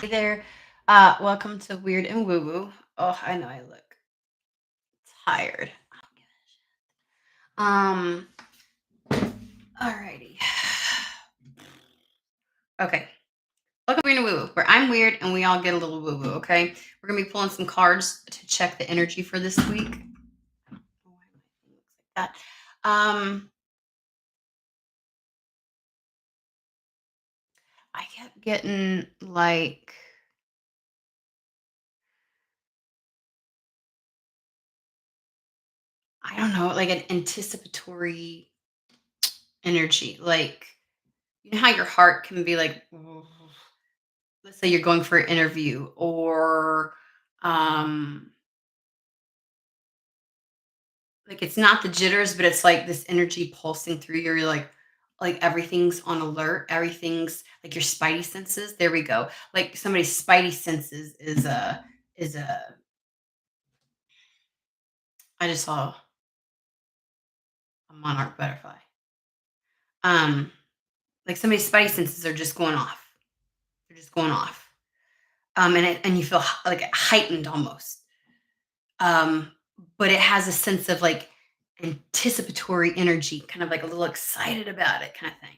Hey there. Welcome to Weird and Woo Woo. Oh, I know I look tired. Um, alrighty. Okay. Welcome to Weird and Woo Woo, where I'm weird and we all get a little woo woo, okay? We're gonna be pulling some cards to check the energy for this week. Oh, why my thing looks like that. I kept getting like I don't know, like an anticipatory energy. Like you know how your heart can be like let's say you're going for an interview or um like it's not the jitters but it's like this energy pulsing through you. You're like everything's on alert, everything's like your spidey senses, there we go, like somebody's spidey senses is a I just saw a monarch butterfly. Um like somebody's spidey senses are just going off, they're just going off. And you feel like heightened almost. Um, but it has a sense of like anticipatory energy, kind of like a little excited about it, kind of thing.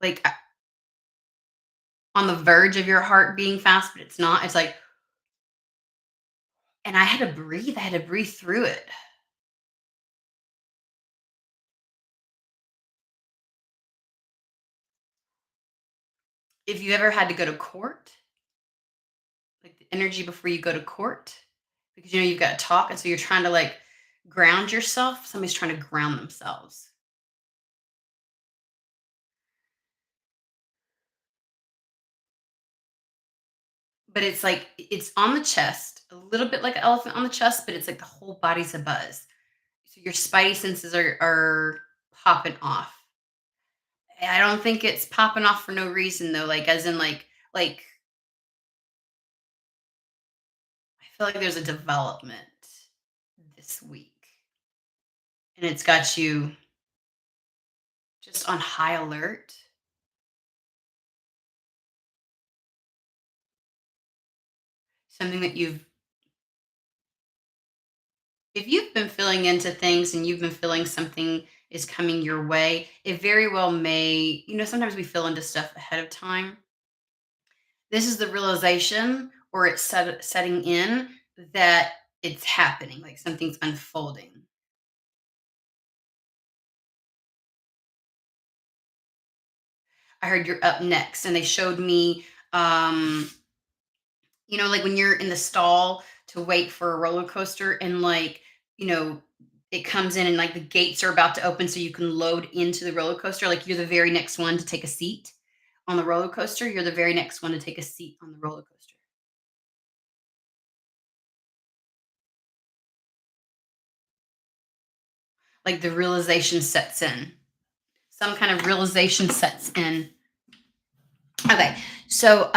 Like on the verge of your heart being fast, but it's not. It's like, and I had to breathe. I had to breathe through it. If you ever had to go to court, like the energy before you go to court, because you know you've got to talk, and so you're trying to like ground yourself. Somebody's trying to ground themselves, but it's like it's on the chest, a little bit like an elephant on the chest, but it's like the whole body's a buzz. So your spidey senses are popping off. I don't think it's popping off for no reason though, like as in like I feel like there's a development this week and it's got you just on high alert. Something that you've if you've been feeling into things and you've been feeling something is coming your way, it very well may, sometimes we feel into stuff ahead of time. This is the realization or it's setting in that it's happening, like something's unfolding. I heard you're up next, and they showed me, um, like when you're in the stall to wait for a roller coaster, and you know, it comes in, and like the gates are about to open, so you can load into the roller coaster. Like you're the very next one to take a seat on the roller coaster. You're the very next one to take a seat on the roller coaster. Like the realization sets in. Some kind of realization sets in. Okay, so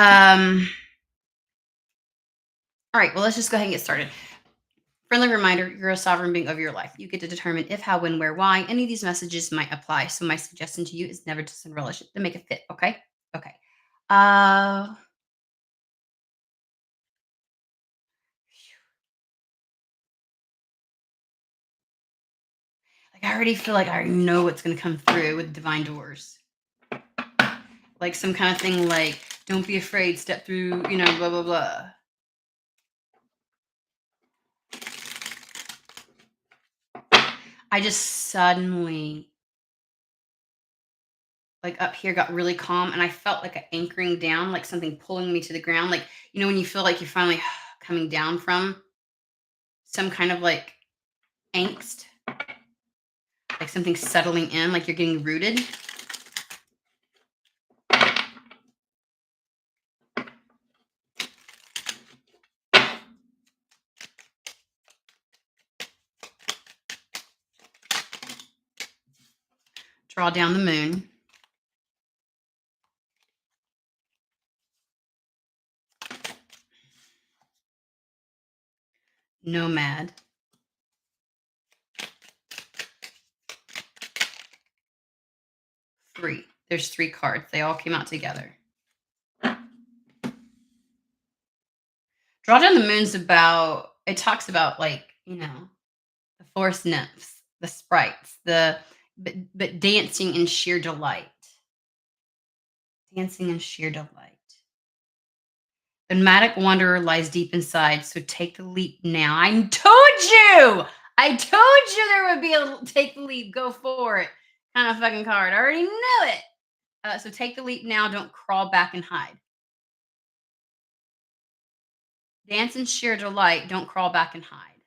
all right. Well, let's just go ahead and get started. Friendly reminder, you're a sovereign being of your life. You get to determine if, how, when, where, why any of these messages might apply. So my suggestion to you is never to send relationship to make it fit. Okay. Okay. Uh like I already feel like I already know what's gonna come through with divine doors. Like some kind of thing like don't be afraid, step through, blah blah blah. I just suddenly like up here got really calm and I felt like an anchoring down, like something pulling me to the ground. Like, when you feel like you're finally coming down from some kind of like angst, like something settling in, like you're getting rooted. Draw down the moon. Nomad. Three. There's three cards. They all came out together. Draw Down the Moon's about it talks about, like, the forest nymphs, the sprites, but dancing in sheer delight. Dancing in sheer delight. The nomadic wanderer lies deep inside, so take the leap now. I told you! I told you there would be a take the leap, go for it kind of fucking card. I already knew it. So take the leap now, don't crawl back and hide. Dance in sheer delight, don't crawl back and hide.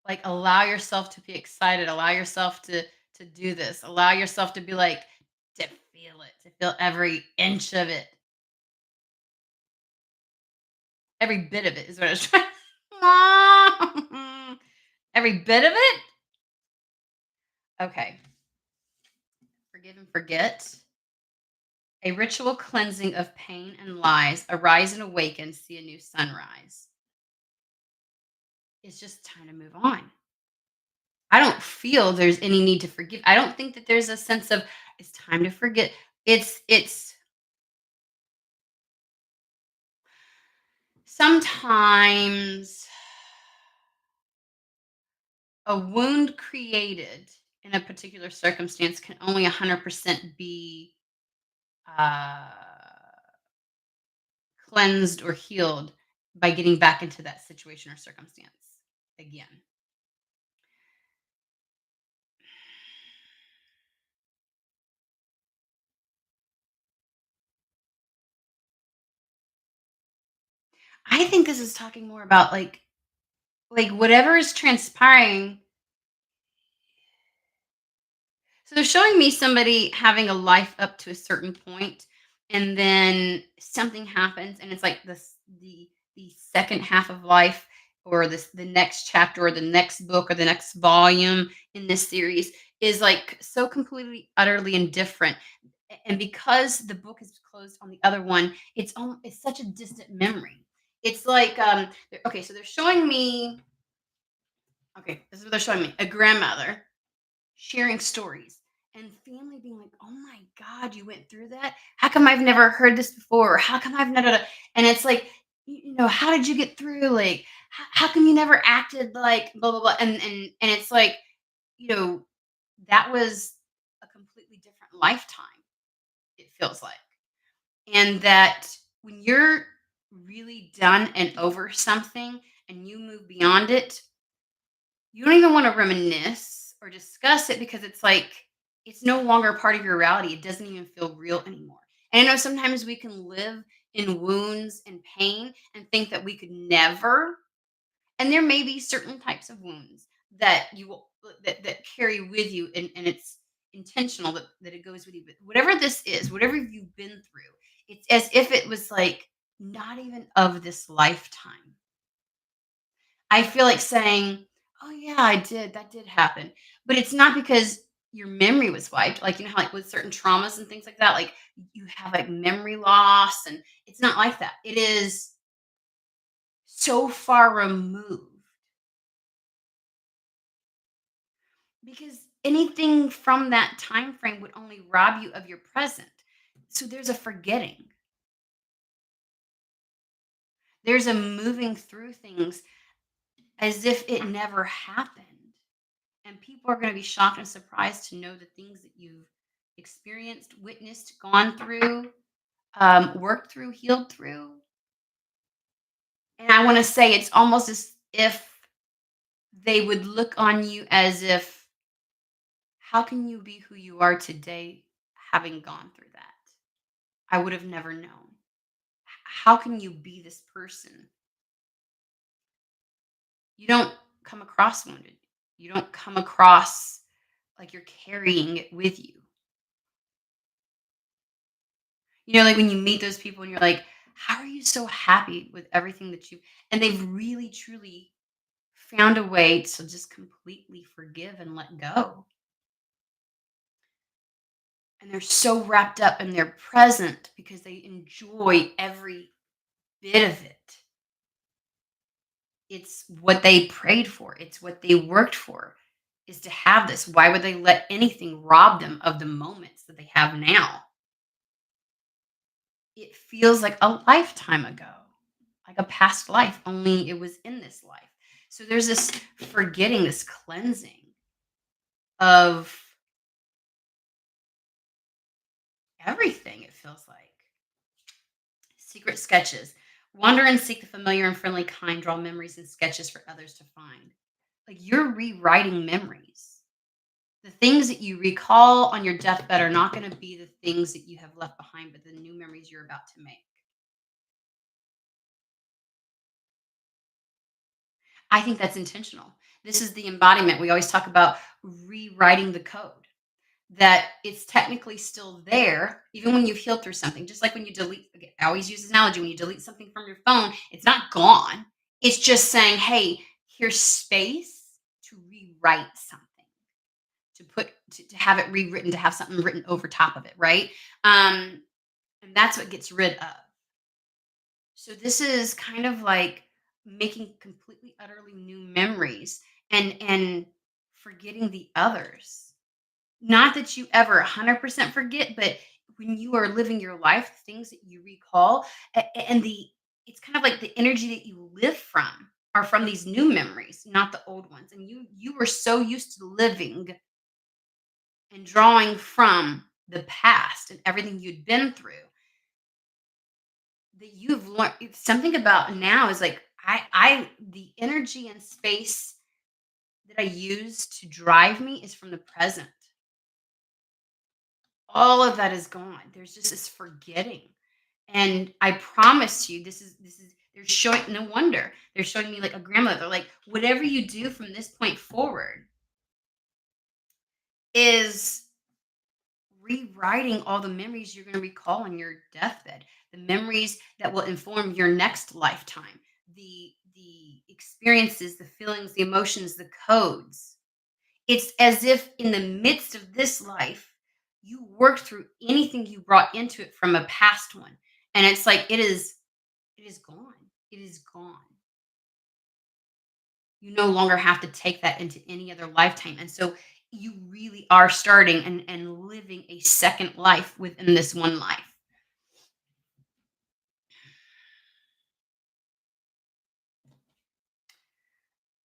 Like, allow yourself to be excited, allow yourself to do this, allow yourself to be like, to feel it, to feel every inch of it. Every bit of it is what I was trying. Every bit of it? Okay. Forgive and forget. A ritual cleansing of pain and lies. Arise and awaken. See a new sunrise. It's just time to move on. I don't feel there's any need to forgive. I don't think that there's a sense of it's time to forget. It's sometimes a wound created in a particular circumstance can only 100% be uh, cleansed or healed by getting back into that situation or circumstance again. I think this is talking more about like whatever is transpiring. So they're showing me somebody having a life up to a certain point, and then something happens, and it's like the second half of life, or the next chapter, or the next book, or the next volume in this series is like so completely, utterly indifferent. And because the book is closed on the other one, it's such a distant memory. It's like okay, so they're showing me. Okay, this is what they're showing me: a grandmother sharing stories and family being like, "Oh my god, you went through that? How come I've never heard this before? Or how come I've never?" And it's like, how did you get through? Like, how come you never acted like blah blah blah? And it's like, you know, that was a completely different lifetime. It feels like, and that when you're really done and over something and you move beyond it, you don't even wanna reminisce or discuss it because it's like, it's no longer a part of your reality. It doesn't even feel real anymore. And I know sometimes we can live in wounds and pain and think that we could never, and there may be certain types of wounds that you will that carry with you, and it's intentional that it goes with you. But whatever this is, whatever you've been through, it's as if it was like not even of this lifetime. I feel like saying, "Oh, yeah, I did. That did happen." But it's not because your memory was wiped. Like, how, like, with certain traumas and things like that, like, you have, like, memory loss, and it's not like that. It is so far removed because anything from that time frame would only rob you of your present. So there's a forgetting. There's a moving through things as if it never happened. And people are going to be shocked and surprised to know the things that you've experienced, witnessed, gone through, worked through, healed through. And I want to say it's almost as if they would look on you as if, how can you be who you are today having gone through that? I would have never known. How can you be this person? You don't come across wounded. You don't come across like you're carrying it with you. Like when you meet those people and you're like, how are you so happy with everything that you, and they've really truly found a way to just completely forgive and let go. And they're so wrapped up in their present because they enjoy every bit of it. It's what they prayed for, it's what they worked for, is to have this. Why would they let anything rob them of the moments that they have now? it feels like a lifetime ago, like a past life, only it was in this life. So there's this forgetting, this cleansing of everything, it feels like. Secret sketches. Wander and seek the familiar and friendly kind, draw memories and sketches for others to find. Like you're rewriting memories. The things that you recall on your deathbed are not going to be the things that you have left behind, but the new memories you're about to make. I think that's intentional. This is the embodiment. We always talk about rewriting the code, that it's technically still there, even when you've healed through something. Just like when you delete, again, I always use this analogy, when you delete something from your phone, it's not gone. It's just saying, hey, here's space to rewrite something, to have it rewritten, to have something written over top of it, right? Um, and that's what gets rid of. So this is kind of like making completely utterly new memories and forgetting the others. Not that you ever 100% forget, but when you are living your life, things that you recall and the it's kind of like the energy that you live from are from these new memories, not the old ones. And you were so used to living and drawing from the past and everything you'd been through that you've learned something about now is like I the energy and space that I use to drive me is from the present. All of that is gone. There's just this forgetting. And I promise you, this is they're showing no wonder. They're showing me like a grandmother, like whatever you do from this point forward is rewriting all the memories you're going to recall on your deathbed, the memories that will inform your next lifetime, the experiences, the feelings, the emotions, the codes. It's as if in the midst of this life, you worked through anything you brought into it from a past one. And it's like it is gone. It is gone. You no longer have to take that into any other lifetime. And so you really are starting and living a second life within this one life.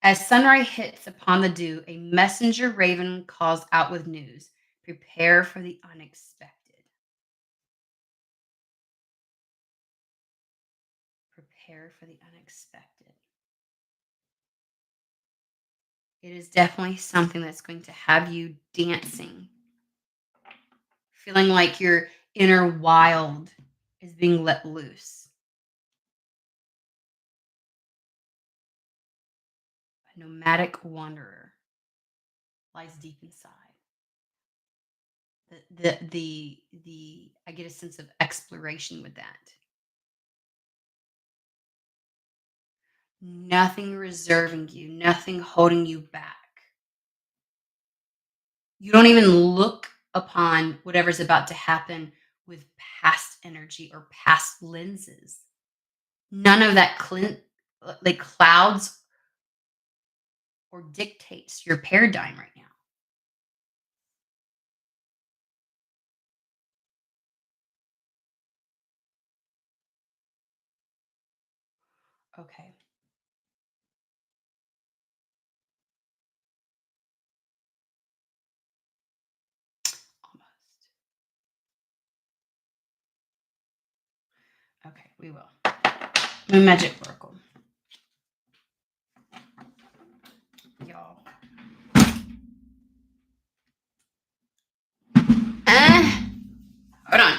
As sunrise hits upon the dew, a messenger raven calls out with news. Prepare for the unexpected. Prepare for the unexpected. It is definitely something that's going to have you dancing, feeling like your inner wild is being let loose. A nomadic wanderer lies deep inside. The I get a sense of exploration with that. Nothing reserving you, nothing holding you back. You don't even look upon whatever's about to happen with past energy or past lenses. None of that like clouds or dictates your paradigm right now. Okay, almost. Okay, we will. My magic oracle, y'all. Uh, hold on.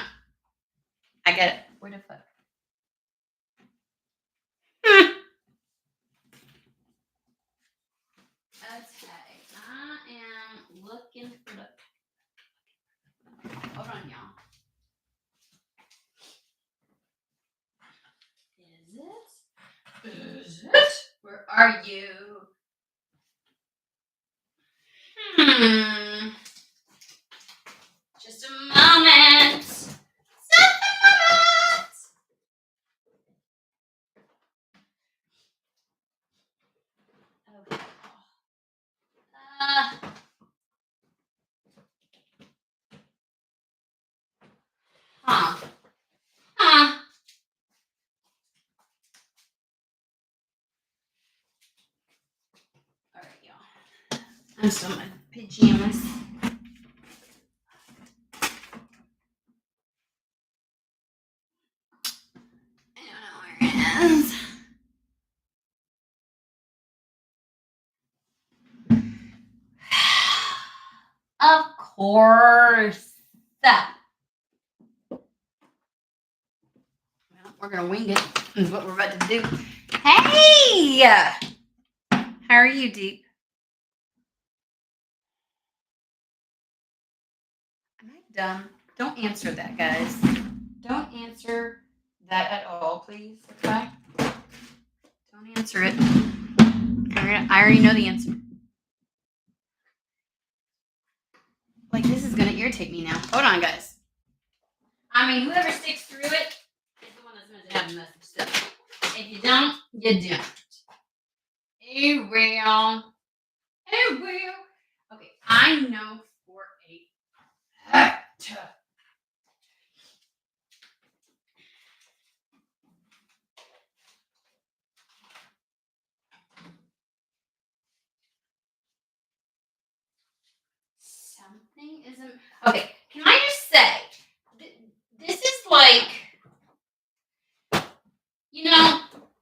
I get it. Where the fuck? Hmm. Okay, I am looking for the. Hold on, y'all. Is it? Is it? Where are you? Hmm. Just a moment. Just a moment. Okay. Uh, huh. Huh. I'm still in my pajamas. I don't know where it is. Of course. Well, we're gonna wing it. Is what we're about to do. Hey! How are you, Deep? Am I dumb? Don't answer that, guys. Don't answer that at all, please. Okay? Don't answer it. I already know the answer. Like, this is gonna irritate me now. Hold on, guys. I mean, whoever sticks through it is the one that's meant to have the message still. If you don't, you don't. You will. You will. Okay, I know for a fact. Something isn't. Okay, can I just say, this is like,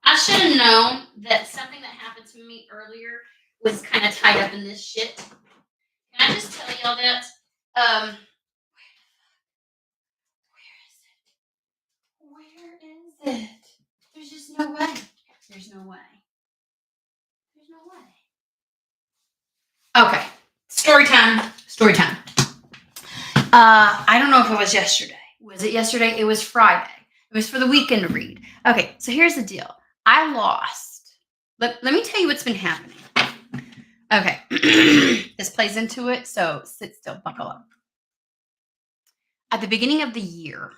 I should have known that something that happened to me earlier was kind of tied up in this shit. Can I just tell y'all that? Where is it? There's just no way. There's no way. There's no way. Okay. Story time. Story time. I don't know if it was yesterday. Was it yesterday? It was Friday. It was for the weekend read. Okay, so here's the deal. I lost. Let me tell you what's been happening. Okay. This plays into it, so sit still, buckle up. At the beginning of the year,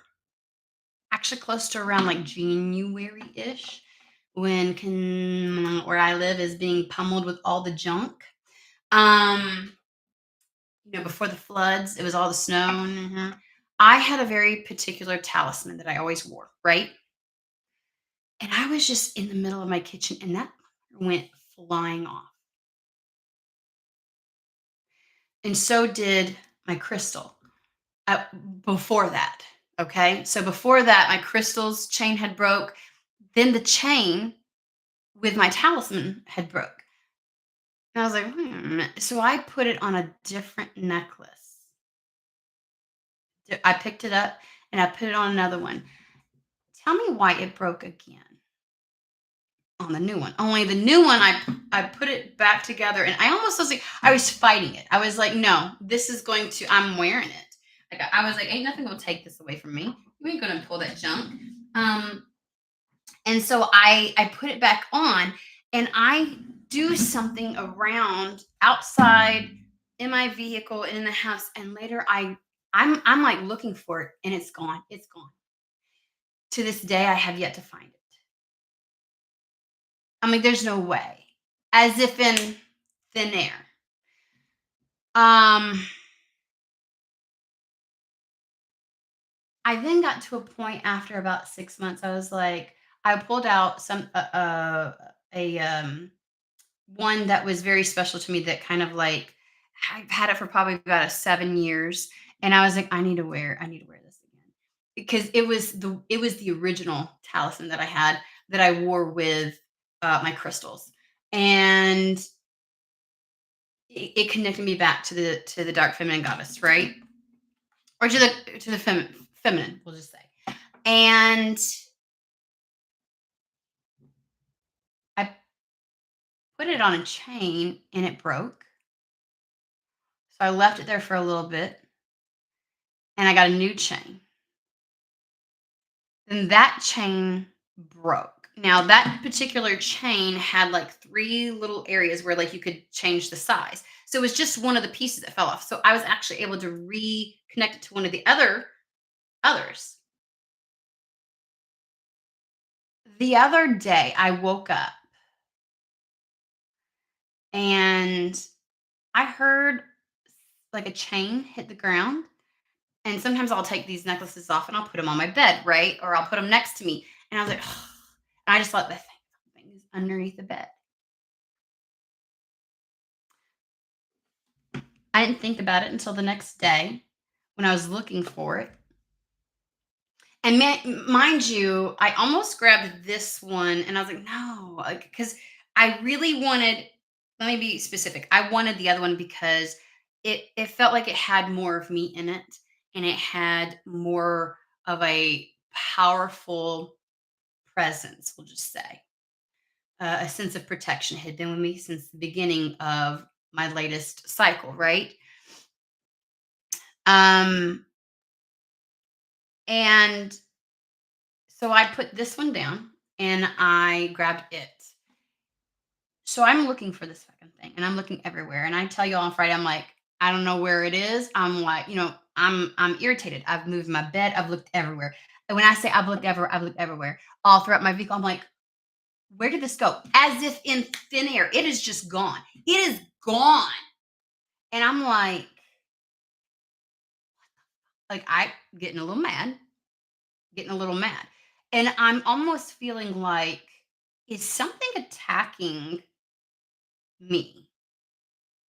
actually close to around like January-ish, when where I live is being pummeled with all the junk. Before the floods, it was all the snow. Mm-hmm. I had a very particular talisman that I always wore, right? And I was just in the middle of my kitchen and that went flying off. And so did my crystal before that. Okay. So before that, my crystal's chain had broke. Then the chain with my talisman had broke. And I was like, So I put it on a different necklace. I picked it up and I put it on another one. Tell me why it broke again on the new one. Only the new one, I put it back together and I almost was like, I was fighting it. I was like, no, this is I'm wearing it. Like I was like, ain't nothing gonna take this away from me. You ain't gonna pull that junk. And so I put it back on and I do something around outside in my vehicle and in the house. And later I'm like looking for it and it's gone. It's gone. To this day, I have yet to find it. I'm like, there's no way. As if in thin air. I then got to a point after about 6 months, I was like, I pulled out some a one that was very special to me that kind of like I've had it for probably about 7 years. And I was like, I need to wear this again. Because it was the original talisman that I had that I wore with my crystals. And it connected me back to the dark feminine goddess, right? Or to the feminine, we'll just say. And I put it on a chain and it broke. So I left it there for a little bit and I got a new chain. Then that chain broke. Now that particular chain had like 3 little areas where like you could change the size. So it was just one of the pieces that fell off. So I was actually able to reconnect it to one of the others. The other day I woke up and I heard like a chain hit the ground. And sometimes I'll take these necklaces off and I'll put them on my bed, right? Or I'll put them next to me. And I was like, and I just let the thing underneath the bed. I didn't think about it until the next day when I was looking for it. And mind you, I almost grabbed this one and I was like, no, because I really wanted, let me be specific. I wanted the other one because it felt like it had more of me in it and it had more of a powerful presence, we'll just say. A sense of protection had been with me since the beginning of my latest cycle, right? Um, and so I put this one down and I grabbed it. So I'm looking for this fucking thing and I'm looking everywhere. And I tell you on Friday, I'm like, I don't know where it is. I'm like, I'm irritated. I've moved my bed. I've looked everywhere. And when I say I've looked everywhere all throughout my vehicle. I'm like, where did this go? As if in thin air. It is just gone. It is gone. And I'm like I getting a little mad, getting a little mad. And I'm almost feeling like, is something attacking me?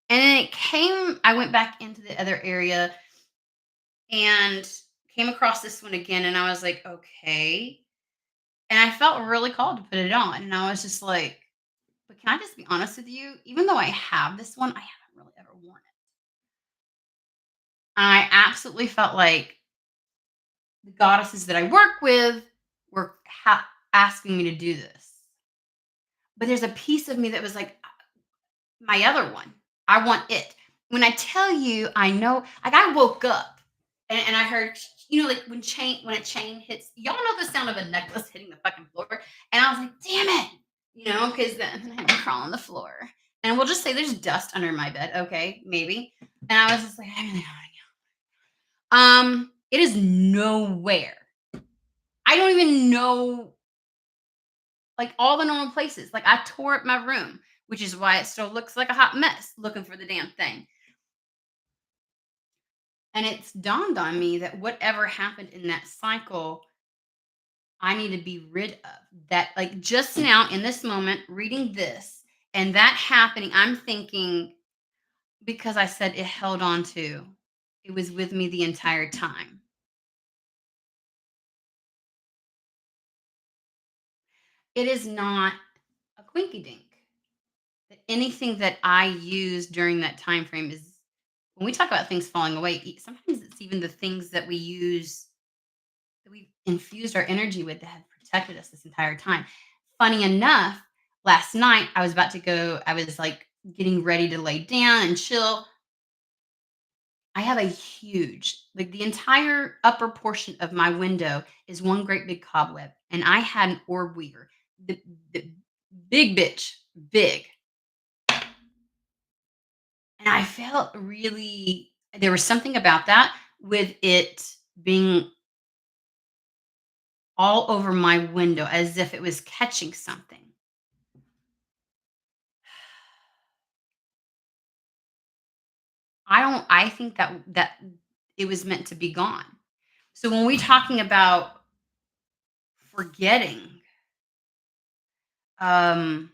And then I went back into the other area and came across this one again. And I was like, okay. And I felt really called to put it on. And I was just like, but can I just be honest with you? Even though I have this one, I haven't really ever worn it. I absolutely felt like the goddesses that I work with were asking me to do this. But there's a piece of me that was like, my other one. I want it. When I tell you, I know, like I woke up and I heard, like when a chain hits, y'all know the sound of a necklace hitting the fucking floor. And I was like, damn it, because then I crawl on the floor. And we'll just say there's dust under my bed. Okay, maybe. And I was just like, I really don't it is nowhere. I don't even know like all the normal places. Like I tore up my room, which is why it still looks like a hot mess looking for the damn thing. And it's dawned on me that whatever happened in that cycle, I need to be rid of. That, like just now in this moment, reading this and that happening, I'm thinking because I said it held on to, it was with me the entire time. It is not a quinky dink. Anything that I use during that time frame is when we talk about things falling away, sometimes it's even the things that we use that we've infused our energy with that have protected us this entire time. Funny enough, last night I was like getting ready to lay down and chill. I have a huge, like the entire upper portion of my window is one great big cobweb. And I had an orb weaver, the big bitch, big. And I felt really, there was something about that with it being all over my window as if it was catching something. I think that it was meant to be gone. So when we're talking about forgetting, um,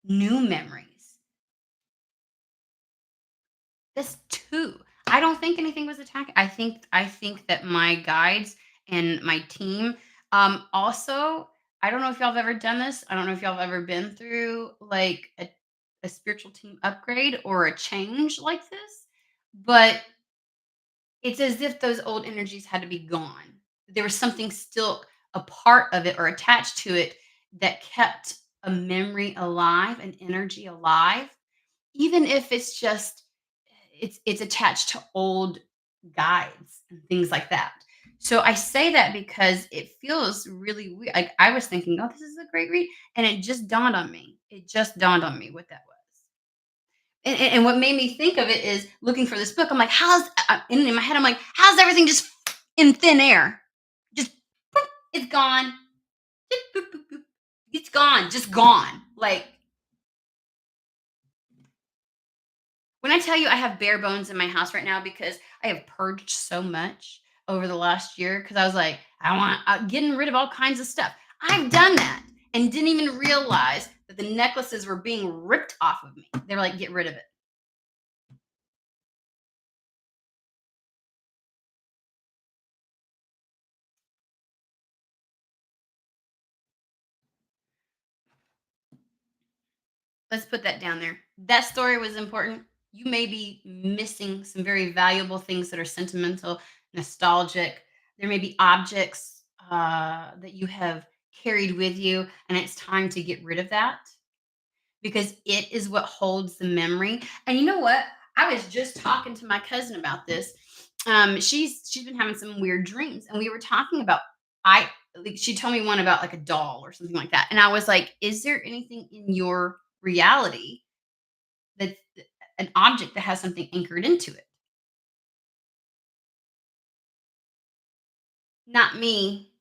new memories, this too. I don't think anything was attacked. I think that my guides and my team, also, I don't know if y'all have ever done this. I don't know if y'all have ever been through like a spiritual team upgrade or a change like this, but it's as if those old energies had to be gone. There was something still a part of it or attached to it that kept a memory alive, an energy alive, even if it's just it's attached to old guides and things like that. So I say that because it feels really weird. Like I was thinking, oh, this is a great read. And it just dawned on me. It just dawned on me what that was. And what made me think of it is looking for this book. I'm like, in my head, I'm like, how's everything just in thin air? Just boop, it's gone. Just boop, boop, boop. It's gone, just gone. Like when I tell you I have bare bones in my house right now because I have purged so much over the last year because I was like, I want getting rid of all kinds of stuff. I've done that and didn't even realize that the necklaces were being ripped off of me. They were like, get rid of it. Let's put that down there. That story was important. You may be missing some very valuable things that are sentimental, nostalgic. There may be objects that you have carried with you, and it's time to get rid of that because it is what holds the memory. And you know what? I was just talking to my cousin about this. She's been having some weird dreams, and we were talking about I. Like, she told me one about like a doll or something like that, and I was like, "Is there anything in your reality that's an object that has something anchored into it?" Not me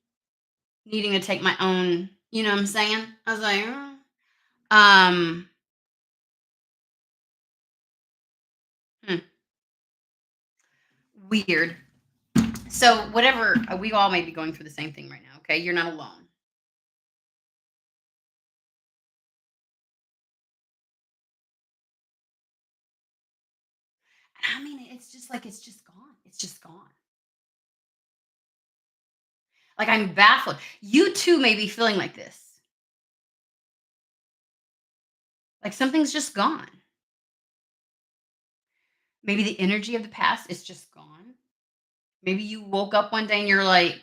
needing to take my own. You know what I'm saying? I was like, um, hmm, weird. So whatever, we all may be going through the same thing right now. Okay, you're not alone. And I mean, it's just like it's just gone. It's just gone. Like I'm baffled. You too may be feeling like this. Like something's just gone. Maybe the energy of the past is just gone. Maybe you woke up one day and you're like,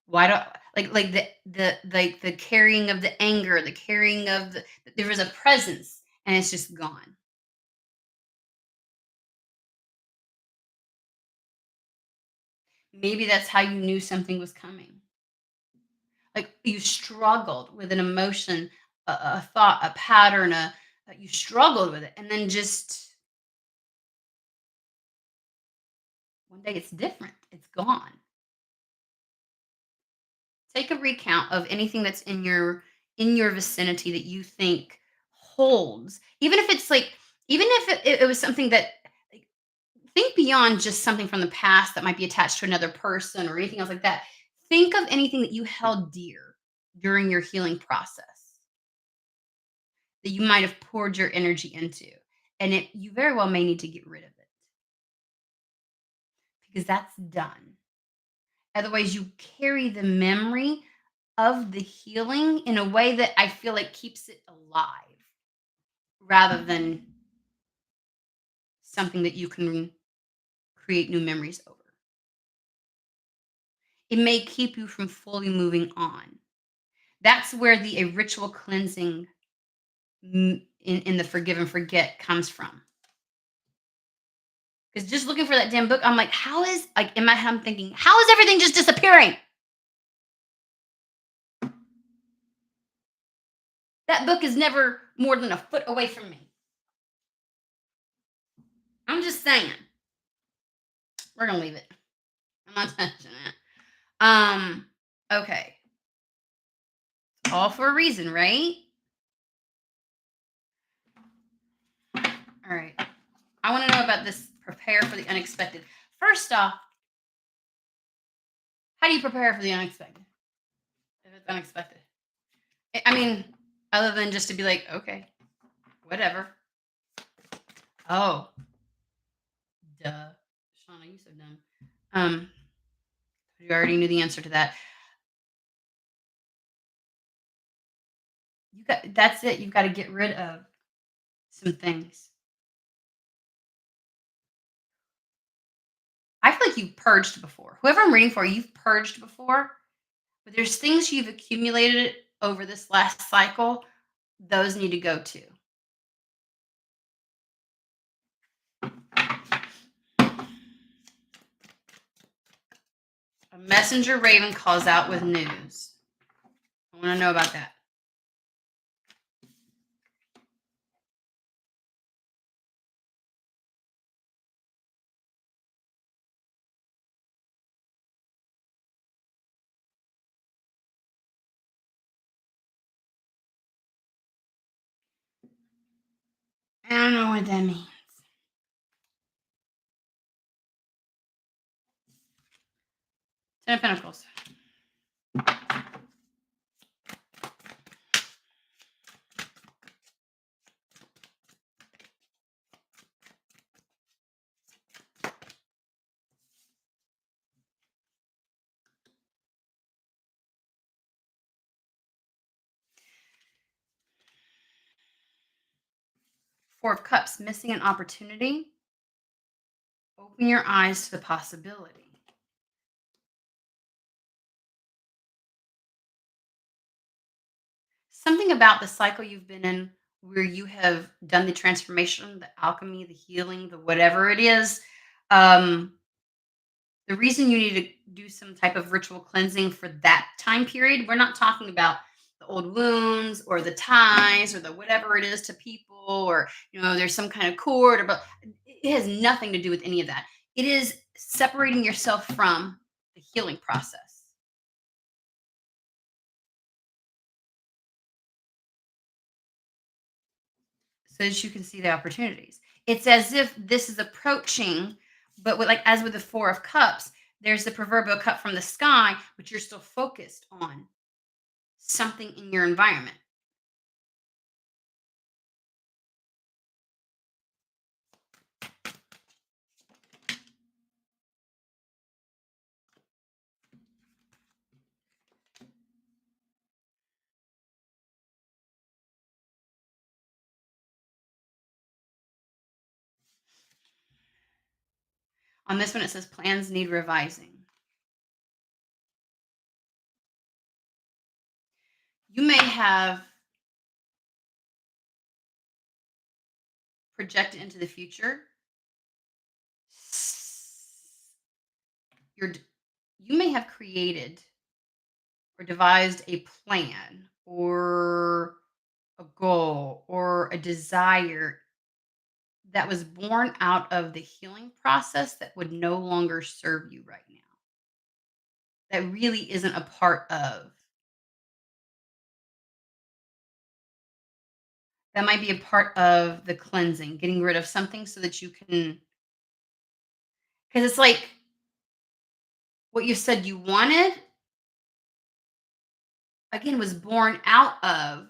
why do like the carrying of the anger, the carrying of the there was a presence and it's just gone. Maybe that's how you knew something was coming. Like you struggled with an emotion, a thought, a pattern, you struggled with it, and then just one day it's different. It's gone. Take a recount of anything that's in your vicinity that you think holds, even if it's like, even if it was something that like, think beyond just something from the past that might be attached to another person or anything else like that. Think of anything that you held dear during your healing process that you might have poured your energy into. And you very well may need to get rid of it because that's done. Otherwise, you carry the memory of the healing in a way that I feel like keeps it alive rather than something that you can create new memories over. It may keep you from fully moving on. That's where the a ritual cleansing in the forgive and forget comes from. Because just looking for that damn book, I'm like, how is like in my head, I'm thinking, how is everything just disappearing? That book is never more than a foot away from me. I'm just saying. We're gonna leave it. I'm not touching it. Um, okay. All for a reason, right? All right. I want to know about this prepare for the unexpected. First off, how do you prepare for the unexpected? If it's unexpected. I mean, other than just to be like, okay, whatever. Oh, duh. Shauna, you so dumb. Um, you already knew the answer to that. You got that's it. You've got to get rid of some things. I feel like you've purged before. Whoever I'm reading for, you've purged before, but there's things you've accumulated over this last cycle. Those need to go too. A messenger raven calls out with news. I want to know about that. I don't know what that means. Ten of Pentacles. Four of Cups, missing an opportunity. Open your eyes to the possibility. Something about the cycle you've been in where you have done the transformation, the alchemy, the healing, the whatever it is. Um, the reason you need to do some type of ritual cleansing for that time period, we're not talking about the old wounds or the ties or the whatever it is to people or there's some kind of cord or but it has nothing to do with any of that. It is separating yourself from the healing process so that you can see the opportunities. It's as if this is approaching, but with, like as with the Four of Cups, there's the proverbial cup from the sky, but you're still focused on something in your environment. On this one, it says plans need revising. You may have projected into the future. You're, you may have created or devised a plan or a goal or a desire that was born out of the healing process that would no longer serve you right now. That really isn't a part of. That might be a part of the cleansing, getting rid of something so that you can, because it's like what you said you wanted, again, was born out of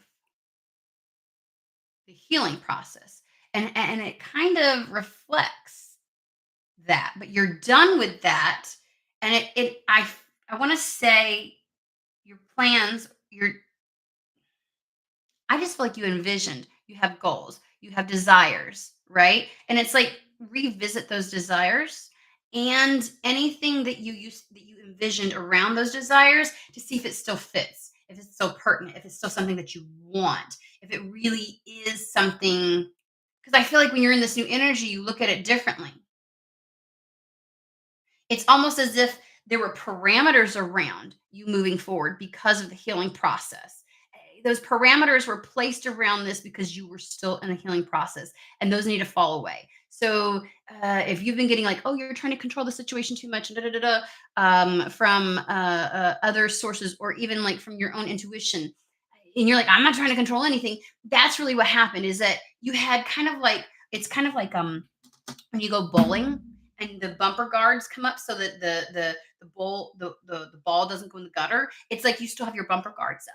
the healing process. And it kind of reflects that, but you're done with that. And I want to say your plans, your I just feel like you envisioned, you have goals, you have desires, right? And it's like revisit those desires and anything that you envisioned around those desires to see if it still fits, if it's still pertinent, if it's still something that you want, if it really is something because I feel like when you're in this new energy, you look at it differently. It's almost as if there were parameters around you moving forward because of the healing process. Those parameters were placed around this because you were still in a healing process, and those need to fall away. So, if you've been getting like, "Oh, you're trying to control the situation too much," and da da da da, from other sources, or even like from your own intuition, and you're like, "I'm not trying to control anything." That's really what happened. Is that you had kind of like it's kind of like when you go bowling and the bumper guards come up so that the ball doesn't go in the gutter. It's like you still have your bumper guards up.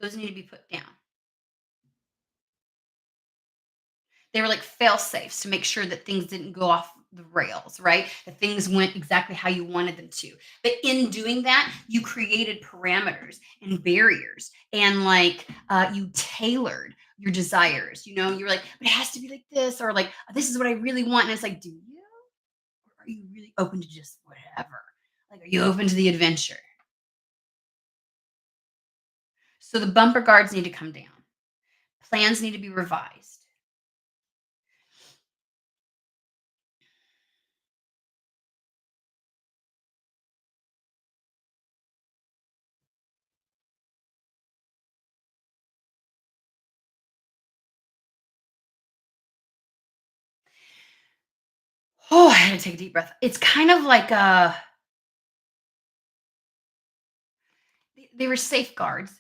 Those need to be put down. They were like fail safes to make sure that things didn't go off the rails, right? That things went exactly how you wanted them to. But in doing that, you created parameters and barriers, and like you tailored your desires. You were like, but it has to be like this, or like this is what I really want. And it's like, do you? Or are you really open to just whatever? Like, are you open to the adventure? So the bumper guards need to come down. Plans need to be revised. Oh, I had to take a deep breath. It's kind of like they were safeguards.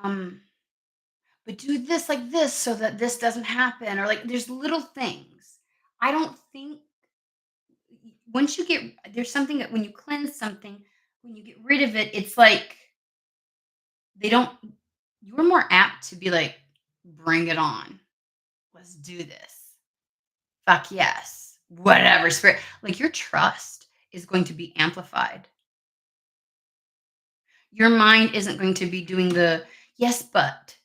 Um, but do this like this so that this doesn't happen, or like there's little things. I don't think once you get there's something that when you cleanse something, when you get rid of it, it's like they don't. You're more apt to be like, bring it on. Let's do this. Fuck yes. Whatever spirit. Like your trust is going to be amplified. Your mind isn't going to be doing the, Yes, but.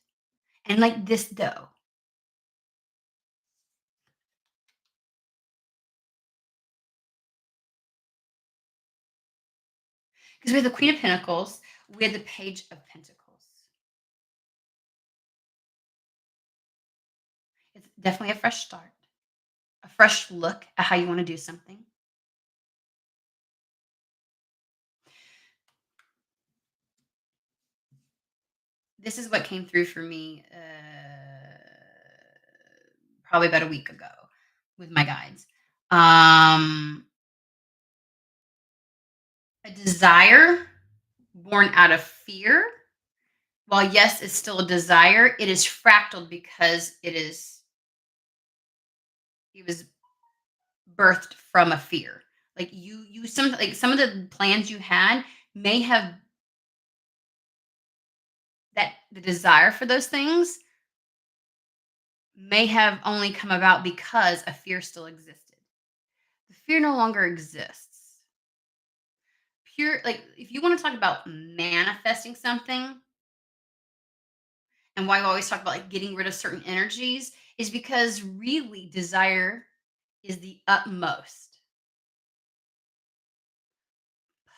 And like this though. Because we have the Queen of Pentacles, we have the Page of Pentacles. It's definitely a fresh start, a fresh look at how you want to do something. This is what came through for me probably about a week ago with my guides. Um, a desire born out of fear. While yes, it's still a desire, it is fractaled because it was birthed from a fear. Like some of the plans you had may have that the desire for those things may have only come about because a fear still existed. The fear no longer exists. Pure, like if you want to talk about manifesting something and why I always talk about like getting rid of certain energies is because really desire is the utmost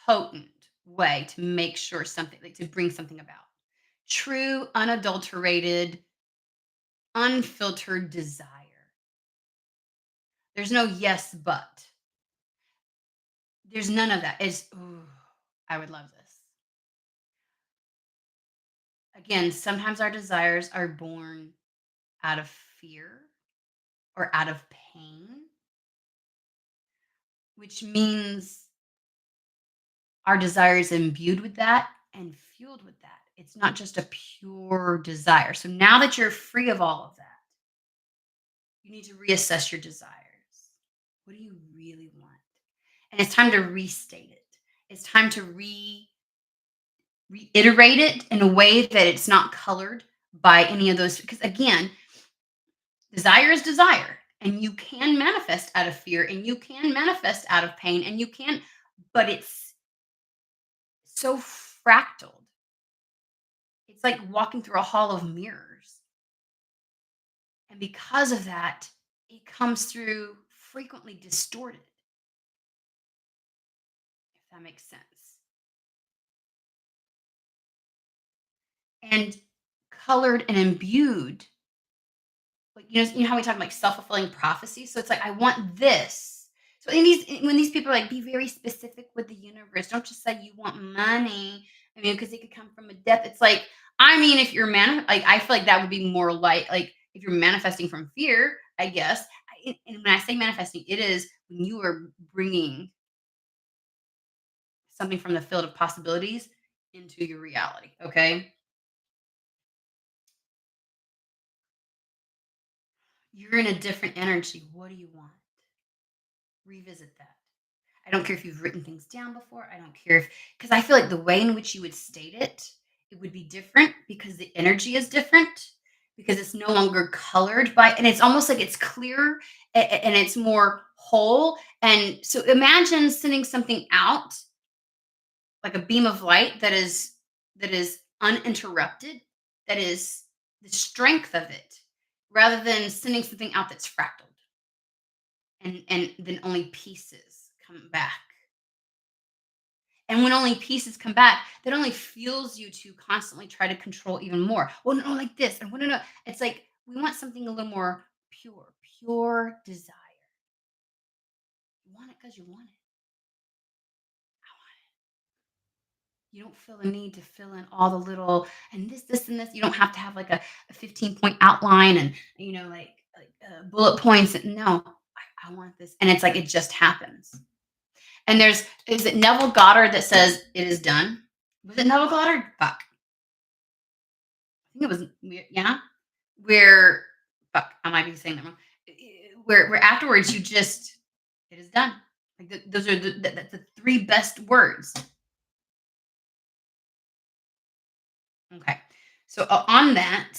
potent way to make sure something like to bring something about. True, unadulterated, unfiltered desire. There's no yes, but. There's none of that. It's, ooh, I would love this. Again, sometimes our desires are born out of fear or out of pain, which means our desire is imbued with that and fueled with that. It's not just a pure desire. So now that you're free of all of that, you need to reassess your desires. What do you really want? And it's time to restate it. It's time to reiterate it in a way that it's not colored by any of those. Because again, desire is desire, and you can manifest out of fear, and you can manifest out of pain, and you can, but it's so fractaled. It's like walking through a hall of mirrors. And because of that, it comes through frequently distorted, if that makes sense. And colored and imbued. Like, you know how we talk like self-fulfilling prophecy? So it's like, I want this. So when these people are like, be very specific with the universe. Don't just say you want money. I mean, because it could come from a death. It's like, I mean, if you're like, I feel like that would be more like if you're manifesting from fear, I guess. And when I say manifesting, it is when you are bringing something from the field of possibilities into your reality. Okay. You're in a different energy. What do you want? Revisit that. I don't care if you've written things down before. I don't care if, because I feel like the way in which you would state it, it would be different because the energy is different, because it's no longer colored by, and it's almost like it's clear and it's more whole. And so imagine sending something out like a beam of light that is uninterrupted, that is the strength of it, rather than sending something out that's fractaled and then only pieces come back. And when only pieces come back, that only fuels you to constantly try to control even more. Well, no, like this, and no. It's like we want something a little more pure, pure desire. You want it because you want it. You don't feel the need to fill in all the little and this, and this. You don't have to have like a 15-point outline and bullet points. No, I want this, and it's like it just happens. And is it Neville Goddard that says it is done? Was it Neville Goddard? Fuck. I think it was, yeah. Where, fuck, I might be saying that wrong. Where afterwards you just, it is done. Like those are the three best words. Okay. So on that,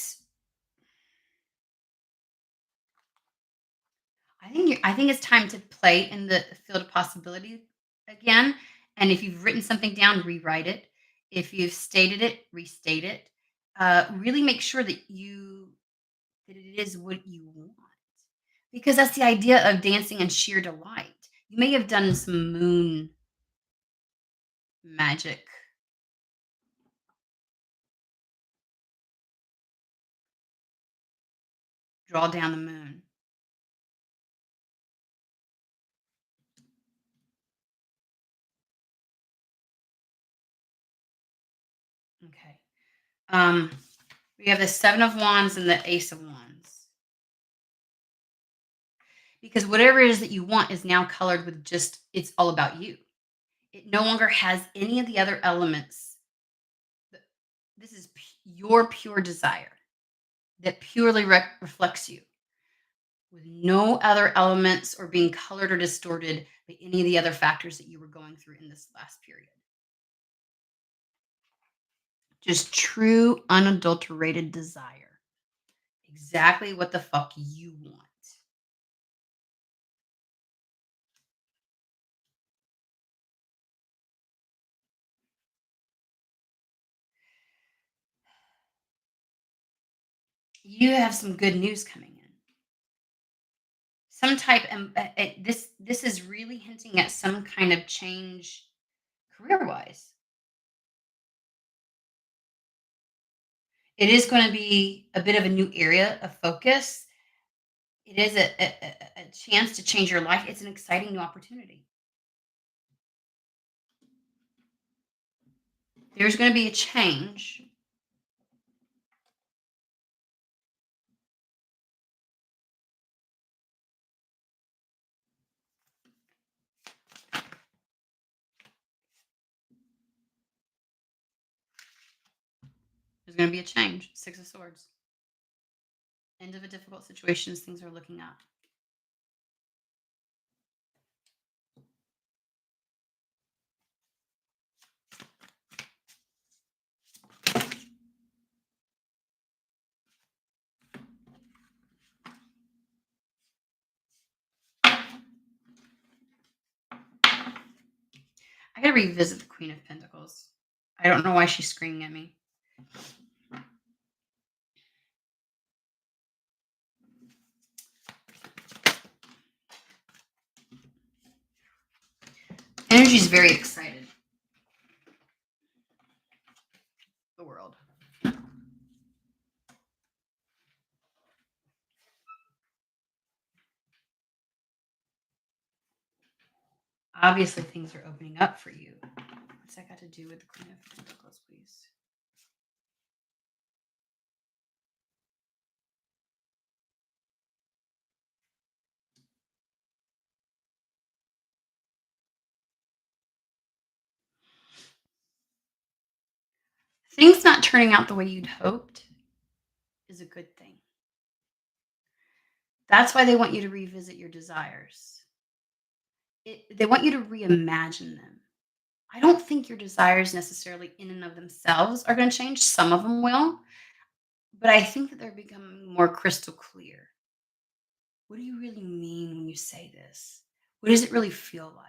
I think it's time to play in the field of possibility again. And if you've written something down, rewrite it. If you've stated it, restate it. really make sure that it is what you want, because that's the idea of dancing in sheer delight. You may have done some moon magic. Draw down the moon. Okay. Um, we have the 7 of Wands and the Ace of Wands. Because whatever it is that you want is now colored with just it's all about you. It no longer has any of the other elements. Th- This is your pure desire that purely reflects you, with no other elements or being colored or distorted by any of the other factors that you were going through in this last period. Just true, unadulterated desire. Exactly what the fuck you want. You have some good news coming in. Some type, this is really hinting at some kind of change career wise. It is going to be a bit of a new area of focus. It is a chance to change your life. It's an exciting new opportunity. There's going to be a change. There's going to be a change. 6 of Swords. End of a difficult situation as things are looking up. I got to revisit the Queen of Pentacles. I don't know why she's screaming at me. Energy's very excited. The world. Obviously, things are opening up for you. What's that got to do with the Queen of Pentacles, please? Things not turning out the way you'd hoped is a good thing. That's why they want you to revisit your desires. They want you to reimagine them. I don't think your desires necessarily in and of themselves are going to change. Some of them will, but I think that they're becoming more crystal clear. What do you really mean when you say this? What does it really feel like?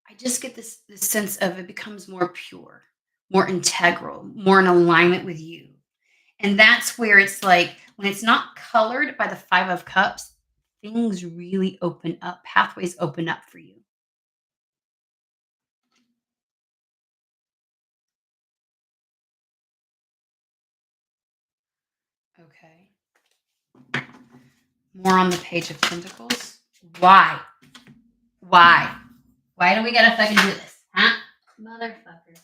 I just get this sense of it becomes more pure, more integral, more in alignment with you. And that's where it's like when it's not colored by the 5 of Cups, things really open up, pathways open up for you. Okay. More on the Page of Pentacles. Why? Why? Why do we gotta fucking do this? Huh? Motherfucker.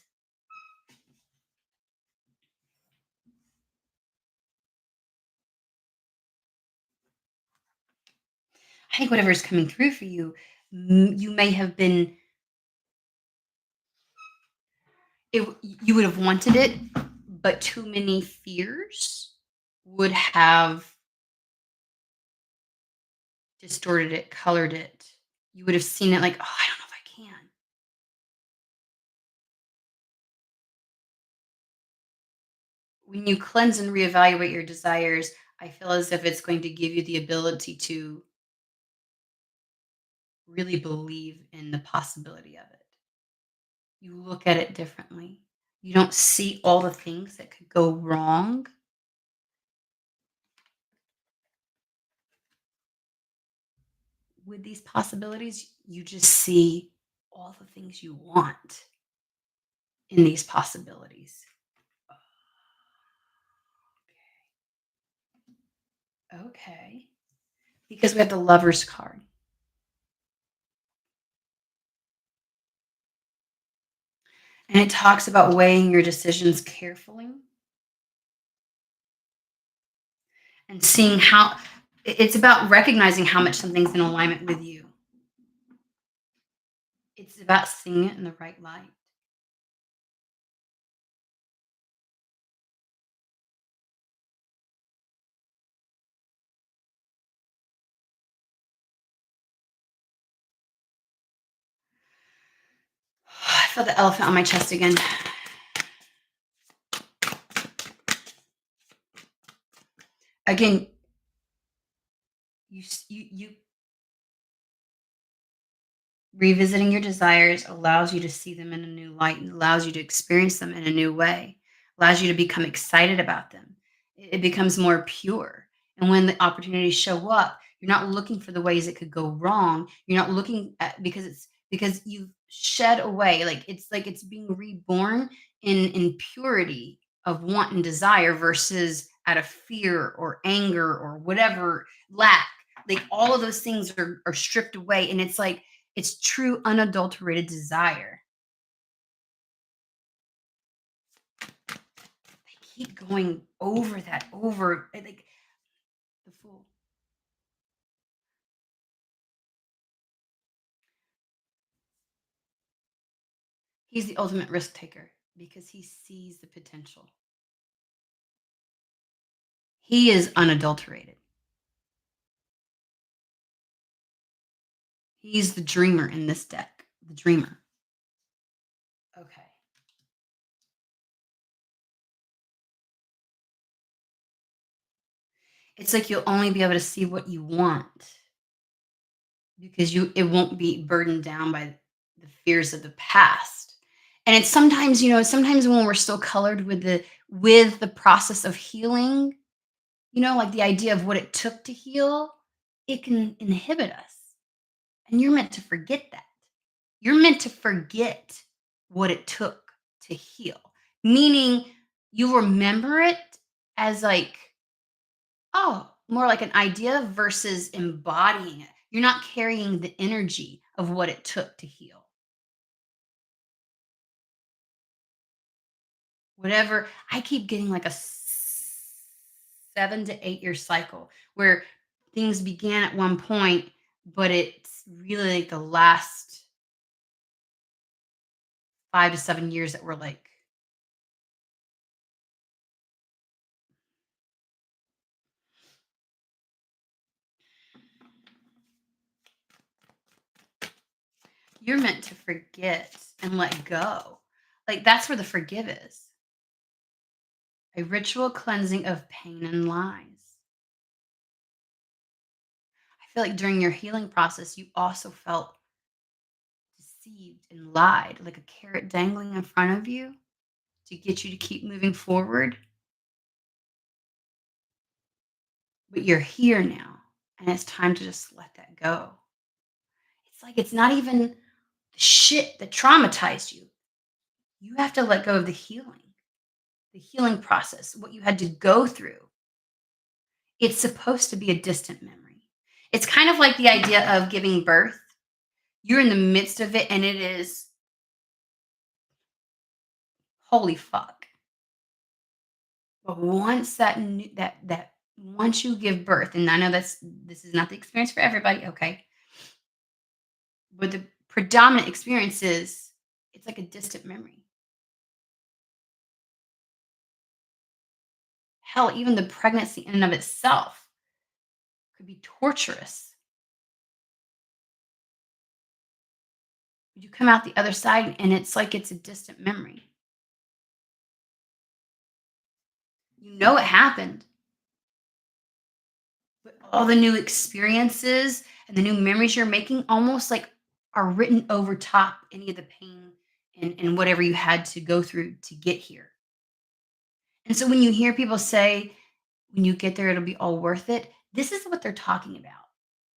I think whatever is coming through for you, you may have been, you would have wanted it, but too many fears would have distorted it, colored it. You would have seen it like, oh, I don't know if I can. When you cleanse and reevaluate your desires, I feel as if it's going to give you the ability to really believe in the possibility of it. You look at it differently. You don't see all the things that could go wrong with these possibilities. You just see all the things you want in these possibilities. Okay. Because we have the Lover's card, and it talks about weighing your decisions carefully and seeing how it's about recognizing how much something's in alignment with you. It's about seeing it in the right light. I feel the elephant on my chest again. Again, you revisiting your desires allows you to see them in a new light and allows you to experience them in a new way, allows you to become excited about them. It becomes more pure. And when the opportunities show up, you're not looking for the ways it could go wrong. You're not looking at because you've shed away, like it's being reborn in purity of want and desire versus out of fear or anger or whatever lack. Like all of those things are stripped away. And it's true unadulterated desire. They keep going over that, over like the fool. He's the ultimate risk taker because he sees the potential. He is unadulterated. He's the dreamer in this deck. The dreamer. Okay. It's like you'll only be able to see what you want because you it won't be burdened down by the fears of the past. And it's sometimes, sometimes when we're still colored with the process of healing, like the idea of what it took to heal, it can inhibit us. And you're meant to forget that. You're meant to forget what it took to heal, meaning you remember it as like, oh, more like an idea versus embodying it. You're not carrying the energy of what it took to heal. Whatever, I keep getting like a 7 to 8 year cycle where things began at one point, but it's really like the last 5 to 7 years that were like, you're meant to forget and let go. Like that's where the forgive is. A ritual cleansing of pain and lies. I feel like during your healing process, you also felt deceived and lied, like a carrot dangling in front of you to get you to keep moving forward. But you're here now, and it's time to just let that go. It's like it's not even the shit that traumatized you. You have to let go of the healing process, what you had to go through. It's supposed to be a distant memory. It's kind of like the idea of giving birth. You're in the midst of it, and it is holy fuck. But once that once you give birth, and I know this is not the experience for everybody, okay? But the predominant experience is it's like a distant memory. Hell, even the pregnancy in and of itself could be torturous. But you come out the other side and it's like it's a distant memory. You know it happened, but all the new experiences and the new memories you're making almost like are written over top any of the pain and whatever you had to go through to get here. And so when you hear people say, when you get there, it'll be all worth it, this is what they're talking about.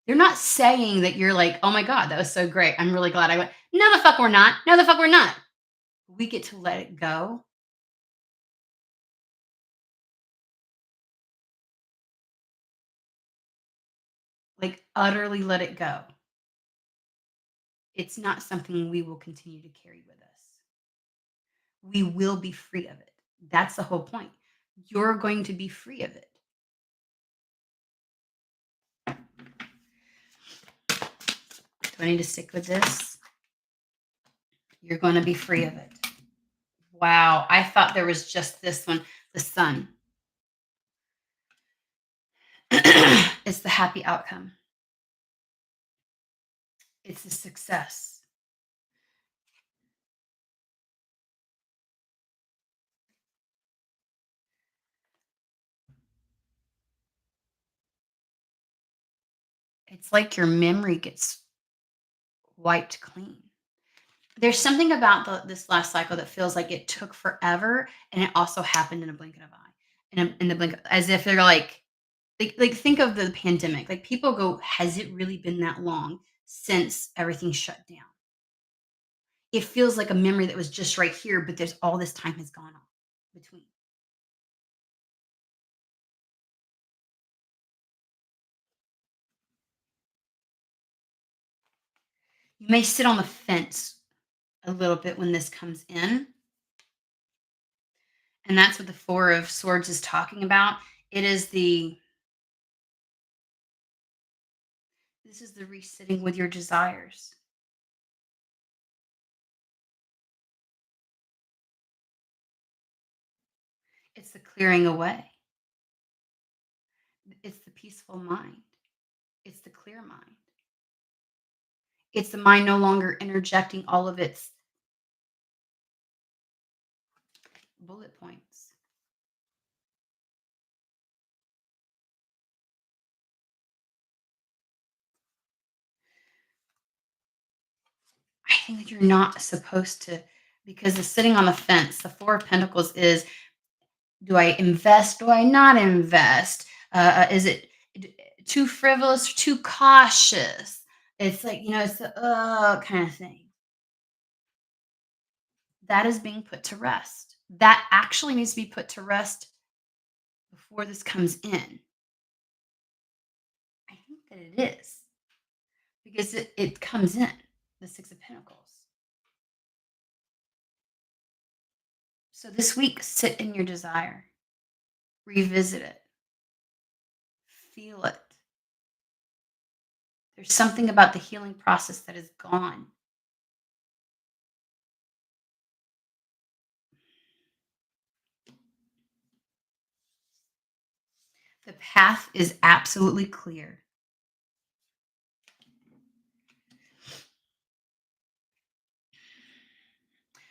They're not saying that you're like, oh my God, that was so great. I'm really glad I went. No, the fuck we're not. No, the fuck we're not. We get to let it go. Like utterly let it go. It's not something we will continue to carry with us. We will be free of it. That's the whole point. You're going to be free of it. Do I need to stick with this? You're going to be free of it. Wow. I thought there was just this one, the sun. It's the happy outcome. It's the success. It's like your memory gets wiped clean. There's something about this last cycle that feels like it took forever, and it also happened in a blink of an eye. In the blink, as if they're like think of the pandemic. Like people go, has it really been that long since everything shut down? It feels like a memory that was just right here, but there's all this time has gone on between. You may sit on the fence a little bit when this comes in, and that's what the Four of Swords is talking about. It is the This is the resitting with your desires. It's the clearing away. It's the peaceful mind. It's the clear mind. It's the mind no longer interjecting all of its bullet points. I think that you're not supposed to, because the sitting on the fence, the Four of Pentacles is, do I invest? Do I not invest? Is it too frivolous, too cautious? It's like, it's the kind of thing. That is being put to rest. That actually needs to be put to rest before this comes in. I think that it is because it comes in the Six of Pentacles. So this week, sit in your desire, revisit it, feel it. There's something about the healing process that is gone. The path is absolutely clear.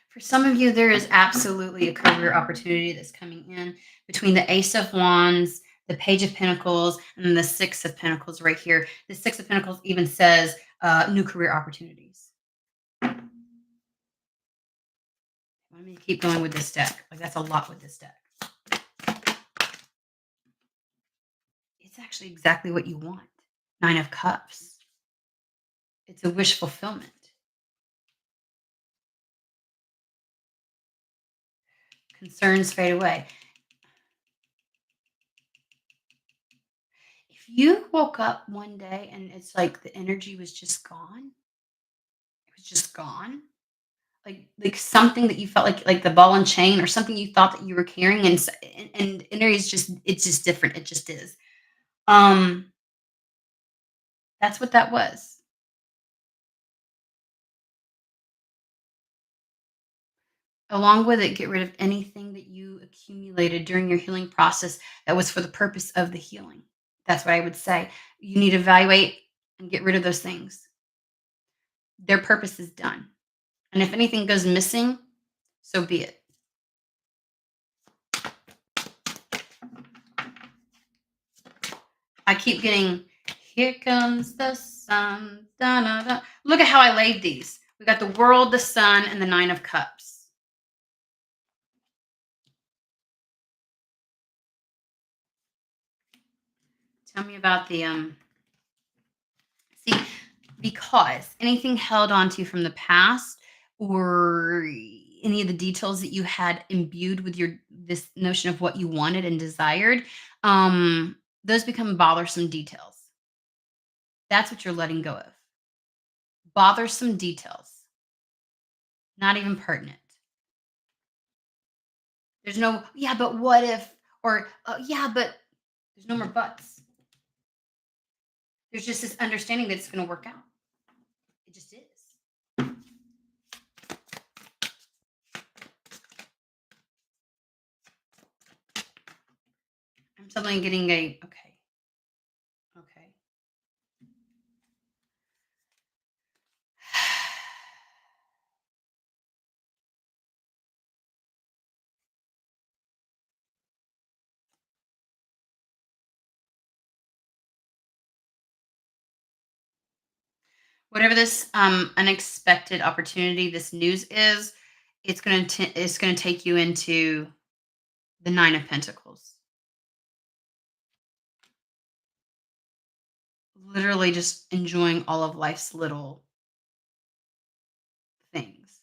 For some of you, there is absolutely a career opportunity that's coming in between the Ace of Wands, the Page of Pentacles, and the Six of Pentacles right here. The Six of Pentacles even says new career opportunities. I'm going to keep going with this deck. Like that's a lot with this deck. It's actually exactly what you want. Nine of Cups. It's a wish fulfillment. Concerns fade away. If you woke up one day and it's like the energy was just gone, it was just gone. Like something that you felt like the ball and chain or something you thought that you were carrying and energy is just it's just different. It just is. Um that's what that was. Along with it, get rid of anything that you accumulated during your healing process that was for the purpose of the healing. That's what I would say. You need to evaluate and get rid of those things. Their purpose is done. And if anything goes missing, so be it. I keep getting, here comes the sun. Da, da, da. Look at how I laid these. We got the world, the sun, and the 9 of cups. Tell me about the see, because anything held on to from the past or any of the details that you had imbued with your this notion of what you wanted and desired, those become bothersome details. That's what you're letting go of. Bothersome details, not even pertinent. There's no, yeah, but what if, or yeah, but there's no more buts. There's just this understanding that it's going to work out. It just is. I'm suddenly getting a, okay, okay. Whatever this unexpected opportunity, this news is, it's gonna take you into the 9 of Pentacles. Literally just enjoying all of life's little things.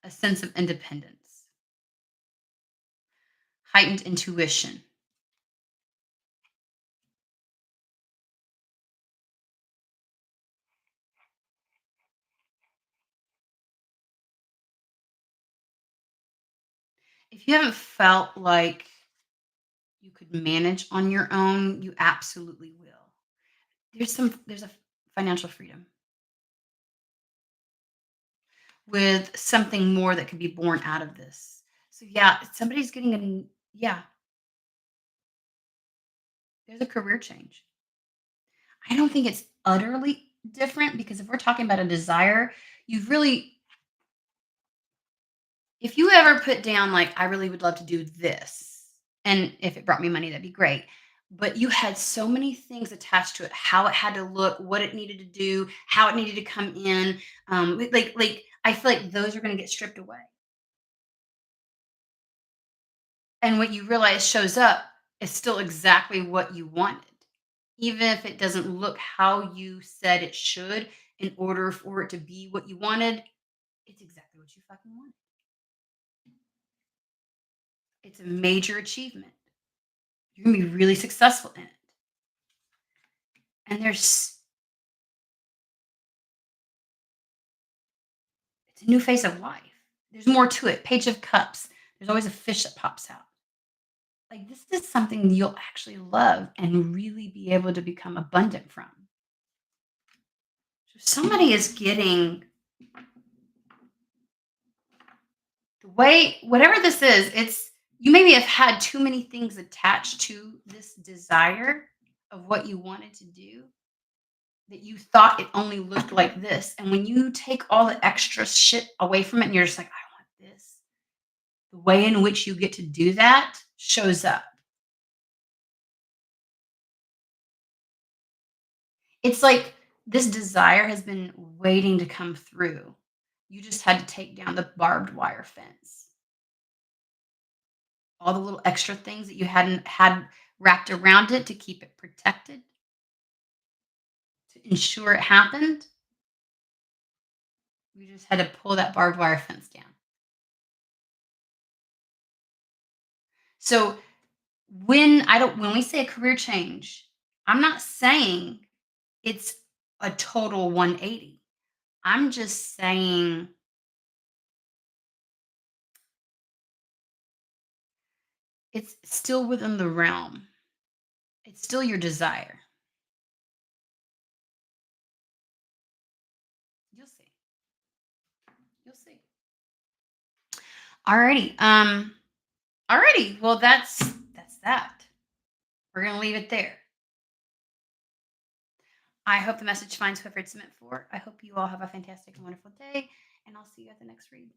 A sense of independence, heightened intuition. If you haven't felt like you could manage on your own, you absolutely will. There's a financial freedom with something more that could be born out of this. So yeah, somebody's getting an yeah, there's a career change. I don't think it's utterly different because if we're talking about a desire, you've really if you ever put down like I really would love to do this and if it brought me money that'd be great. But you had so many things attached to it, how it had to look, what it needed to do, how it needed to come in. Like I feel like those are going to get stripped away. And what you realize shows up is still exactly what you wanted. Even if it doesn't look how you said it should in order for it to be what you wanted, it's exactly what you fucking wanted. It's a major achievement. You're gonna be really successful in it. And it's a new phase of life. There's more to it. Page of Cups. There's always a fish that pops out. Like this is something you'll actually love and really be able to become abundant from. So somebody is getting the way whatever this is, it's you maybe have had too many things attached to this desire of what you wanted to do that you thought it only looked like this. And when you take all the extra shit away from it and you're just like, I want this, the way in which you get to do that shows up. It's like this desire has been waiting to come through. You just had to take down the barbed wire fence. All the little extra things that you hadn't had wrapped around it to keep it protected, to ensure it happened. You just had to pull that barbed wire fence down. So when we say a career change, I'm not saying it's a total 180. I'm just saying it's still within the realm. It's still your desire. You'll see. You'll see. Alrighty. Alrighty. Well, that's that. We're gonna leave it there. I hope the message finds whoever it's meant for. I hope you all have a fantastic and wonderful day, and I'll see you at the next read.